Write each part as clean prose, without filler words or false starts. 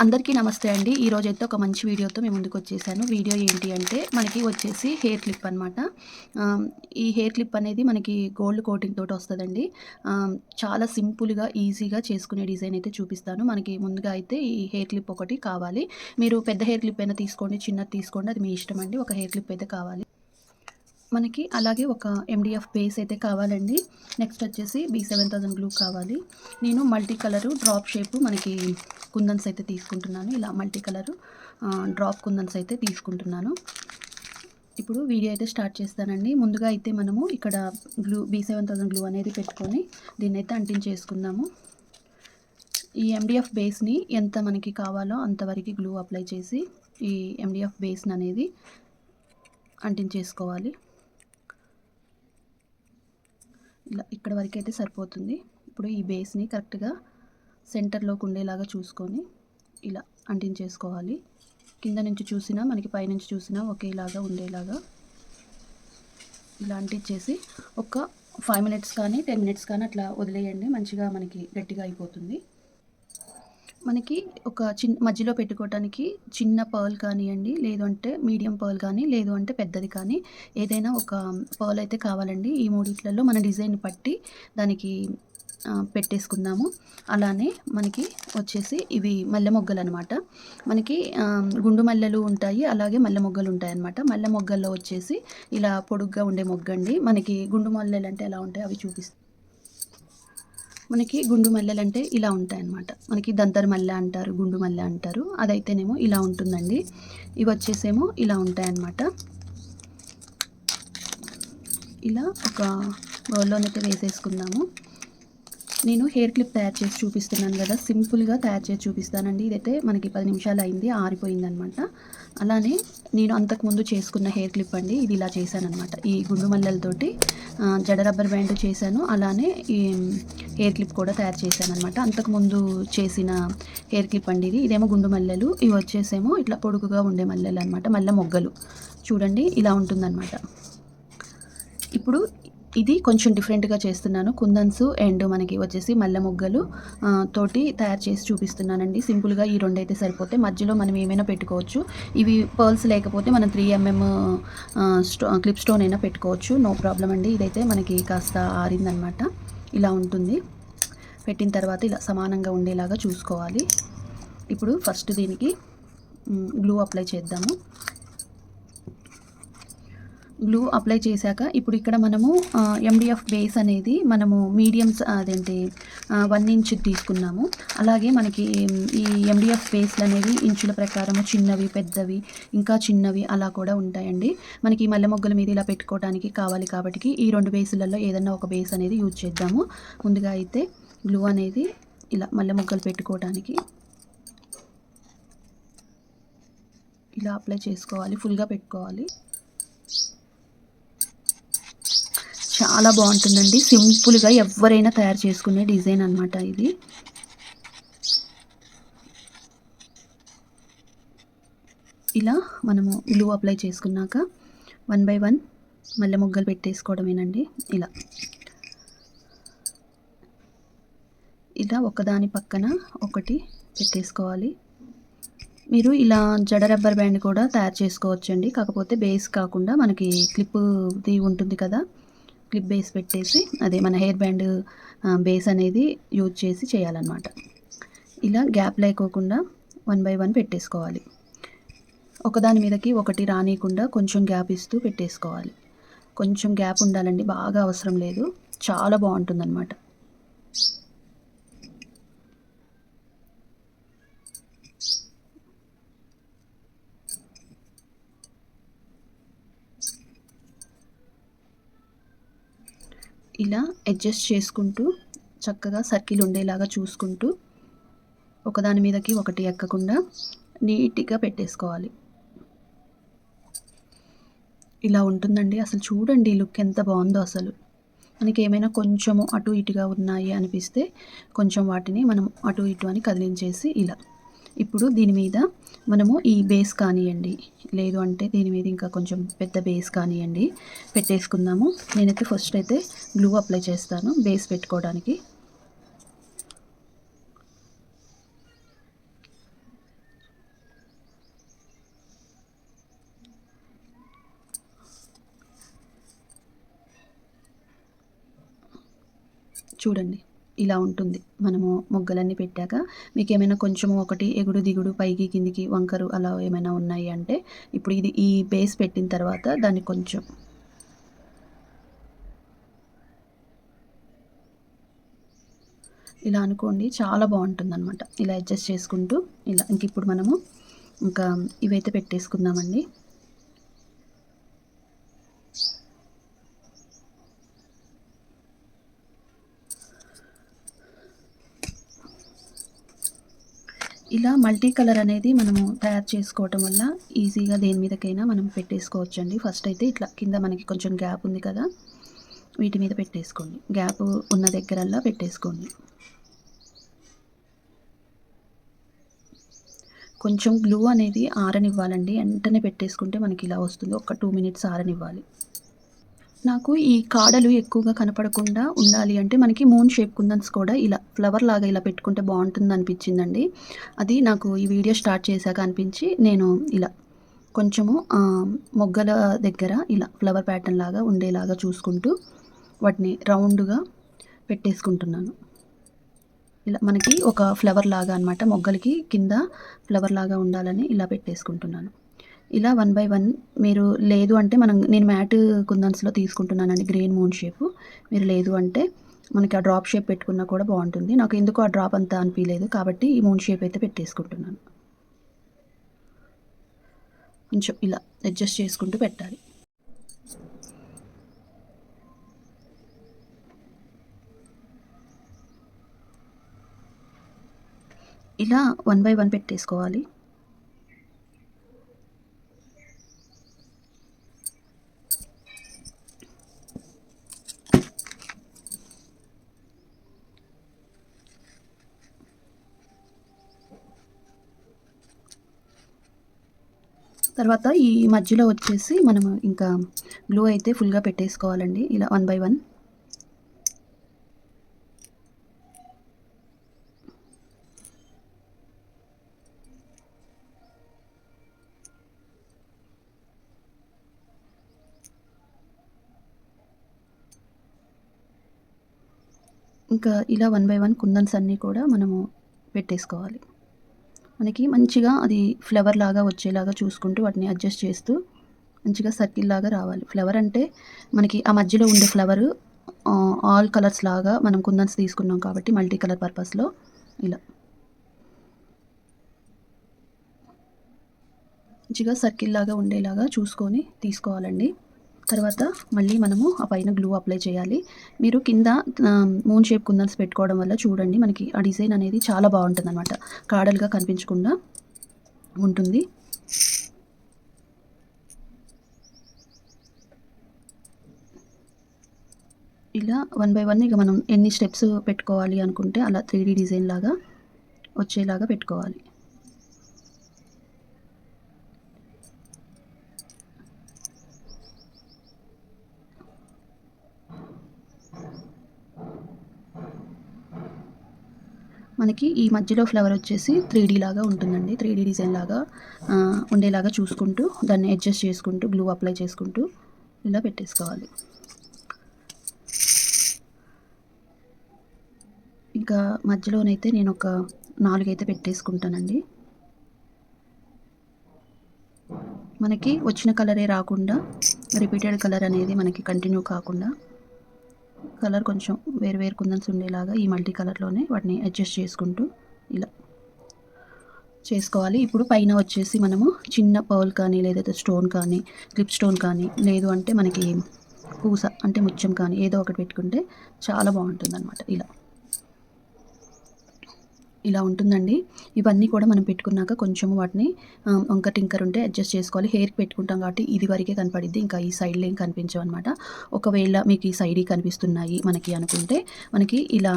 అందరికీ నమస్తే అండి. ఈరోజైతే ఒక మంచి వీడియోతో మీ ముందుకొచ్చేసాను. వీడియో ఏంటి అంటే మనకి వచ్చేసి హెయిర్ క్లిప్ అనమాట. ఈ హెయిర్ క్లిప్ అనేది మనకి గోల్డ్ కోటింగ్ తోటి వస్తదండి. చాలా సింపుల్‌గా, ఈజీగా చేసుకునే డిజైన్ అయితే చూపిస్తాను. మనకి ముందుగా అయితే ఈ హెయిర్ క్లిప్ ఒకటి కావాలి. మీరు పెద్ద హెయిర్ క్లిప్ అయినా తీసుకోండి, చిన్నది తీసుకోండి, అది మీ ఇష్టం అండి. ఒక హెయిర్ క్లిప్ అయితే కావాలి. మనకి అలాగే ఒక ఎండిఎఫ్ బేస్ అయితే కావాలండి. నెక్స్ట్ వచ్చేసి B7000 గ్లూ కావాలి. నేను మల్టీ కలరు డ్రాప్ షేపు మనకి కుందన్స్ అయితే తీసుకుంటున్నాను. ఇలా మల్టీ కలరు డ్రాప్ కుందన్స్ అయితే తీసుకుంటున్నాను. ఇప్పుడు వీడియో అయితే స్టార్ట్ చేస్తానండి. ముందుగా అయితే మనము ఇక్కడ B7000 గ్లూ అనేది పెట్టుకొని దీన్ని అయితే అంటించేసుకుందాము. ఈ ఎండిఎఫ్ బేస్ని ఎంత మనకి కావాలో అంతవరకు గ్లూ అప్లై చేసి ఈ ఎండిఎఫ్ బేస్ని అనేది అంటించేసుకోవాలి. ఇలా ఇక్కడ వరకు అయితే సరిపోతుంది. ఇప్పుడు ఈ బేస్ని కరెక్ట్గా సెంటర్లోకి ఉండేలాగా చూసుకొని ఇలా అంటించేసుకోవాలి. కింద నుంచి చూసినా మనకి పైనుంచి చూసినా ఒకేలాగా ఉండేలాగా ఇలా అంటించేసి ఒక 5 మినిట్స్ కానీ 10 మినిట్స్ కానీ అట్లా వదిలేయండి. మంచిగా మనకి గట్టిగా అయిపోతుంది. మనకి ఒక మధ్యలో పెట్టుకోవటానికి చిన్న పర్ల్ కానియండి, లేదు అంటే మీడియం పర్ల్ కానీ, లేదు అంటే పెద్దది కానీ ఏదైనా ఒక పర్ల్ అయితే కావాలండి. ఈ మూడిట్లలో మన డిజైన్ పట్టి దానికి పెట్టేసుకుందాము. అలానే మనకి వచ్చేసి ఇవి మల్లె మొగ్గలు అనమాట. మనకి గుండు మల్లెలు ఉంటాయి, అలాగే మల్లె మొగ్గలు ఉంటాయన్నమాట. మల్లె మొగ్గల్లో వచ్చేసి ఇలా పొడుగ్గా ఉండే మొగ్గండి. మనకి గుండు మల్లెలు అంటే ఎలా ఉంటాయి అవి చూపిస్తాను. మనకి గుండు మల్లెలు అంటే ఇలా ఉంటాయన్నమాట. మనకి దంతర్ మల్లె అంటారు, గుండు మల్లె అంటారు. అదైతేనేమో ఇలా ఉంటుందండి. ఇవి వచ్చేసేమో ఇలా ఉంటాయన్నమాట. ఇలా ఒక బౌల్లోనైతే వేసేసుకుందాము. నేను హెయిర్ క్లిప్ తయారు చేసి చూపిస్తున్నాను కదా, సింపుల్గా తయారు చేసి చూపిస్తానండి. ఇదైతే మనకి 10 నిమిషాలు అయింది, ఆరిపోయిందనమాట. అలానే నేను అంతకుముందు చేసుకున్న హెయిర్ క్లిప్ అండి, ఇది ఇలా చేశానమాట. ఈ గుండు మల్లెలతోటి జడ రబ్బర్ బ్యాండ్ చేశాను. అలానే ఈ హెయిర్ క్లిప్ కూడా తయారు చేశాను అనమాట. అంతకుముందు చేసిన హెయిర్ క్లిప్ అండి ఇది. ఇదేమో గుండు మల్లెలు, ఇవి వచ్చేసేమో ఇట్లా పొడుగుగా ఉండే మల్లెలు అనమాట. మల్లె మొగ్గలు చూడండి ఇలా ఉంటుందన్నమాట. ఇప్పుడు ఇది కొంచెం డిఫరెంట్గా చేస్తున్నాను. కుందన్స్ అండ్ మనకి వచ్చేసి మల్లె మొగ్గలు తోటి తయారు చేసి చూపిస్తున్నానండి. సింపుల్గా ఈ రెండు అయితే సరిపోతే, మధ్యలో మనం ఏమైనా పెట్టుకోవచ్చు. ఇవి పర్ల్స్ లేకపోతే మనం 3mm క్లిప్ స్టోన్ అయినా పెట్టుకోవచ్చు, నో ప్రాబ్లం అండి. ఇదైతే మనకి కాస్త ఆరిందనమాట. ఇలా ఉంటుంది. పెట్టిన తర్వాత ఇలా సమానంగా ఉండేలాగా చూసుకోవాలి. ఇప్పుడు ఫస్ట్ దీనికి గ్లూ అప్లై చేద్దాము. గ్లూ అప్లై చేశాక ఇప్పుడు ఇక్కడ మనము ఎండిఎఫ్ బేస్ అనేది మనము మీడియమ్స్ అదేంటి 1 ఇంచ్ తీసుకున్నాము. అలాగే మనకి ఈ ఎండిఎఫ్ బేస్లు అనేవి ఇంచుల ప్రకారము చిన్నవి, పెద్దవి, ఇంకా చిన్నవి అలా కూడా ఉంటాయండి. మనకి మల్లె మొగ్గల మీద ఇలా పెట్టుకోవడానికి కావాలి కాబట్టి ఈ 2 బేసులలో ఏదన్నా ఒక బేస్ అనేది యూజ్ చేద్దాము. ముందుగా అయితే గ్లూ అనేది ఇలా మల్లె మొగ్గలు పెట్టుకోవడానికి ఇలా అప్లై చేసుకోవాలి, ఫుల్గా పెట్టుకోవాలి. చాలా బాగుంటుందండి. సింపుల్గా ఎవరైనా తయారు చేసుకునే డిజైన్ అనమాట ఇది. ఇలా మనము గ్లూ అప్లై చేసుకున్నాక 1 by 1 మల్లె మొగ్గలు పెట్టేసుకోవడమేనండి. ఇలా ఒకదాని పక్కన ఒకటి పెట్టేసుకోవాలి. మీరు ఇలా జడ రబ్బర్ బ్యాండ్ కూడా తయారు చేసుకోవచ్చండి. కాకపోతే బేస్ కాకుండా మనకి క్లిప్ది ఉంటుంది కదా, క్లిప్ బేస్ పెట్టేసి అదే మన హెయిర్ బ్యాండ్ బేస్ అనేది యూజ్ చేసి చేయాలన్నమాట. ఇలా గ్యాప్ లేకోకుండా 1 by 1 పెట్టేసుకోవాలి. ఒకదాని మీదకి ఒకటి రానియకుండా కొంచెం గ్యాప్ ఇస్తూ పెట్టేసుకోవాలి. కొంచెం గ్యాప్ ఉండాలండి, బాగా అవసరం లేదు. చాలా బాగుంటుందన్నమాట. ఇలా అడ్జస్ట్ చేసుకుంటూ చక్కగా సర్కిల్ ఉండేలాగా చూసుకుంటూ ఒకదాని మీదకి ఒకటి ఎక్కకుండా నీట్గా పెట్టేసుకోవాలి. ఇలా ఉంటుందండి. అసలు చూడండి లుక్ ఎంత బాగుందో. అసలు మనకి ఏమైనా కొంచెము అటు ఇటుగా ఉన్నాయి అనిపిస్తే కొంచెం వాటిని మనం అటు ఇటు అని కదిలించేసి ఇలా. ఇప్పుడు దీని మీద మనము ఈ బేస్ కానివ్వండి, లేదు అంటే దీని మీద ఇంకా కొంచెం పెద్ద బేస్ కానివ్వండి పెట్టేసుకుందాము. నేనైతే ఫస్ట్ అయితే గ్లూ అప్లై చేస్తాను బేస్ పెట్టుకోవడానికి. చూడండి ఇలా ఉంటుంది. మనము మొగ్గలన్నీ పెట్టాక మీకేమైనా కొంచెం ఒకటి ఎగుడు దిగుడు పైకి కిందికి వంకరు అలా ఏమైనా ఉన్నాయి అంటే ఇప్పుడు ఇది ఈ బేస్ పెట్టిన తర్వాత దాన్ని కొంచెం ఇలా అనుకోండి, చాలా బాగుంటుందన్నమాట. ఇలా అడ్జస్ట్ చేసుకుంటూ ఇలా ఇంక ఇప్పుడు మనము ఇంకా ఇవైతే పెట్టేసుకుందామండి. ఇలా మల్టీ కలర్ అనేది మనము తయారు చేసుకోవటం వల్ల ఈజీగా దేని మీదకైనా మనం పెట్టేసుకోవచ్చండి. ఫస్ట్ అయితే ఇట్లా కింద మనకి కొంచెం గ్యాప్ ఉంది కదా, వీటి మీద పెట్టేసుకోండి. గ్యాప్ ఉన్న దగ్గరల్లా పెట్టేసుకోండి. కొంచెం గ్లూ అనేది ఆరనివ్వాలండి. వెంటనే పెట్టేసుకుంటే మనకి ఇలా వస్తుంది. ఒక 2 మినిట్స్ ఆరనివ్వాలి. నాకు ఈ కాడలు ఎక్కువగా కనపడకుండా ఉండాలి అంటే మనకి మూన్ షేప్ కుందన్స్ కూడా ఇలా ఫ్లవర్ లాగా ఇలా పెట్టుకుంటే బాగుంటుంది అనిపించిందండి. అది నాకు ఈ వీడియో స్టార్ట్ చేశాక అనిపించి నేను ఇలా కొంచెము మొగ్గల దగ్గర ఇలా ఫ్లవర్ ప్యాటర్న్ లాగా ఉండేలాగా చూసుకుంటూ వాటిని రౌండ్గా పెట్టేసుకుంటున్నాను. ఇలా మనకి ఒక ఫ్లవర్ లాగా అనమాట, మొగ్గలకి కింద ఫ్లవర్ లాగా ఉండాలని ఇలా పెట్టేసుకుంటున్నాను. ఇలా 1 బై 1 మీరు లేదు అంటే నేను మ్యాట్ కుందన్స్లో తీసుకుంటున్నానండి, గ్రీన్ మూన్ షేపు. మీరు లేదు అంటే మనకి ఆ డ్రాప్ షేప్ పెట్టుకున్నా కూడా బాగుంటుంది. నాకు ఎందుకు ఆ డ్రాప్ అంతా అనిపించలేదు కాబట్టి ఈ మూన్ షేప్ అయితే పెట్టేసుకుంటున్నాను. కొంచెం ఇలా అడ్జస్ట్ చేసుకుంటూ పెట్టాలి. ఇలా 1 బై 1 పెట్టేసుకోవాలి. తర్వాత ఈ మధ్యలో వచ్చేసి మనము ఇంకా గ్లూ అయితే ఫుల్గా పెట్టేసుకోవాలండి. ఇలా 1 బై 1. ఇంకా ఇలా 1 బై 1 కుందన్స్ అన్నీ కూడా మనము పెట్టేసుకోవాలి. మనకి మంచిగా అది ఫ్లవర్ లాగా వచ్చేలాగా చూసుకుంటూ వాటిని అడ్జస్ట్ చేస్తూ మంచిగా సర్కిల్ లాగా రావాలి. ఫ్లవర్ అంటే మనకి ఆ మధ్యలో ఉండే ఫ్లవరు ఆల్ కలర్స్ లాగా మనం కుందన్స్ తీసుకున్నాం కాబట్టి మల్టీ కలర్ పర్పస్లో ఇలా మంచిగా సర్కిల్ లాగా ఉండేలాగా చూసుకొని తీసుకోవాలండి. తర్వాత మళ్ళీ మనము ఆ పైన గ్లూ అప్లై చేయాలి. మీరు కింద మూన్ షేప్ కుందన్స్ పెట్టుకోవడం వల్ల చూడండి మనకి ఆ డిజైన్ అనేది చాలా బాగుంటుందన్నమాట. కాడలుగా కనిపించకుండా ఉంటుంది. ఇలా 1 బై 1 ఇక మనం ఎన్ని స్టెప్స్ పెట్టుకోవాలి అనుకుంటే అలా 3D డిజైన్ లాగా వచ్చేలాగా పెట్టుకోవాలి. మనకి ఈ మధ్యలో ఫ్లవర్ వచ్చేసి 3D లాగా ఉంటుందండి. 3D డిజైన్ లాగా ఉండేలాగా చూసుకుంటూ దాన్ని అడ్జస్ట్ చేసుకుంటూ గ్లూ అప్లై చేసుకుంటూ ఇలా పెట్టేసుకోవాలి. ఇంకా మధ్యలోనైతే నేను ఒక 4 అయితే పెట్టేసుకుంటానండి. మనకి వచ్చిన కలరే రాకుండా రిపీటెడ్ కలర్ అనేది మనకి కంటిన్యూ కాకుండా కలర్ కొంచెం వేరు వేరు కుందన్స్ ఉండేలాగా ఈ మల్టీ కలర్లోనే వాటిని అడ్జస్ట్ చేసుకుంటూ ఇలా చేసుకోవాలి. ఇప్పుడు పైన వచ్చేసి మనము చిన్న పర్ల్ కానీ లేదా స్టోన్ కానీ క్లిప్ స్టోన్ కానీ లేదు అంటే మనకి పూస అంటే ముత్యం కానీ ఏదో ఒకటి పెట్టుకుంటే చాలా బాగుంటుందన్నమాట. ఇలా ఉంటుందండి. ఇవన్నీ కూడా మనం పెట్టుకున్నాక కొంచెం వాటిని వంక టింకర్ ఉంటే అడ్జస్ట్ చేసుకోవాలి. హెయిర్కి పెట్టుకుంటాం కాబట్టి ఇది వరకే కనపడిద్ది, ఇంకా ఈ సైడ్లో ఏం కనిపించవు అనమాట. ఒకవేళ మీకు ఈ సైడ్ కనిపిస్తున్నాయి మనకి అనుకుంటే మనకి ఇలా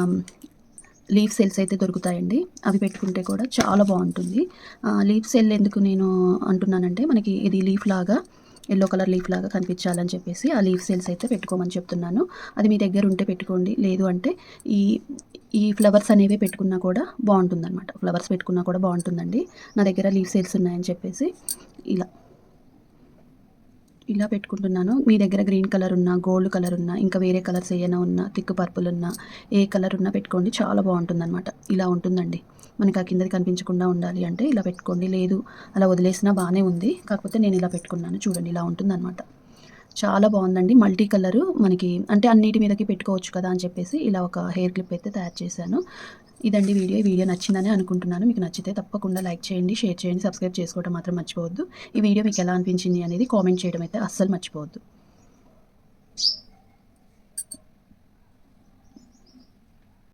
లీఫ్ సెల్స్ అయితే దొరుకుతాయండి. అవి పెట్టుకుంటే కూడా చాలా బాగుంటుంది. లీఫ్ సెల్ ఎందుకు నేను అంటున్నానంటే మనకి ఇది లీఫ్ లాగా ఎల్లో కలర్ లీఫ్ లాగా కనిపించాలని చెప్పేసి ఆ లీఫ్ సెల్స్ అయితే పెట్టుకోమని చెప్తున్నాను. అది మీ దగ్గర ఉంటే పెట్టుకోండి, లేదు అంటే ఈ ఈ ఫ్లవర్స్ అనేవి పెట్టుకున్నా కూడా బాగుంటుందన్నమాట. ఫ్లవర్స్ పెట్టుకున్నా కూడా బాగుంటుందండి. నా దగ్గర లీఫ్ సెల్స్ ఉన్నాయని చెప్పేసి ఇలా పెట్టుకుంటున్నాను. మీ దగ్గర గ్రీన్ కలర్ ఉన్నా, గోల్డ్ కలర్ ఉన్నా, ఇంకా వేరే కలర్స్ ఏమైనా ఉన్నా, థిక్ పర్పుల్ ఉన్నా, ఏ కలర్ ఉన్నా పెట్టుకోండి. చాలా బాగుంటుందన్నమాట. ఇలా ఉంటుందండి. మనకి ఆ కిందది కనిపించకుండా ఉండాలి అంటే ఇలా పెట్టుకోండి. లేదు అలా వదిలేసినా బాగానే ఉంది. కాకపోతే నేను ఇలా పెట్టుకున్నాను. చూడండి ఇలా ఉంటుందన్నమాట. చాలా బాగుందండి. మల్టీ కలరు మనకి అంటే అన్నిటి మీదకి పెట్టుకోవచ్చు కదా అని చెప్పేసి ఇలా ఒక హెయిర్ క్లిప్ అయితే తయారు చేశాను. ఇదండి వీడియో. ఈ వీడియో నచ్చిందని అనుకుంటున్నాను. మీకు నచ్చితే తప్పకుండా లైక్ చేయండి, షేర్ చేయండి, సబ్స్క్రైబ్ చేసుకోవడం మాత్రం మర్చిపోవద్దు. ఈ వీడియో మీకు ఎలా అనిపించింది అనేది కామెంట్ చేయడం అయితే అస్సలు మర్చిపోవద్దు.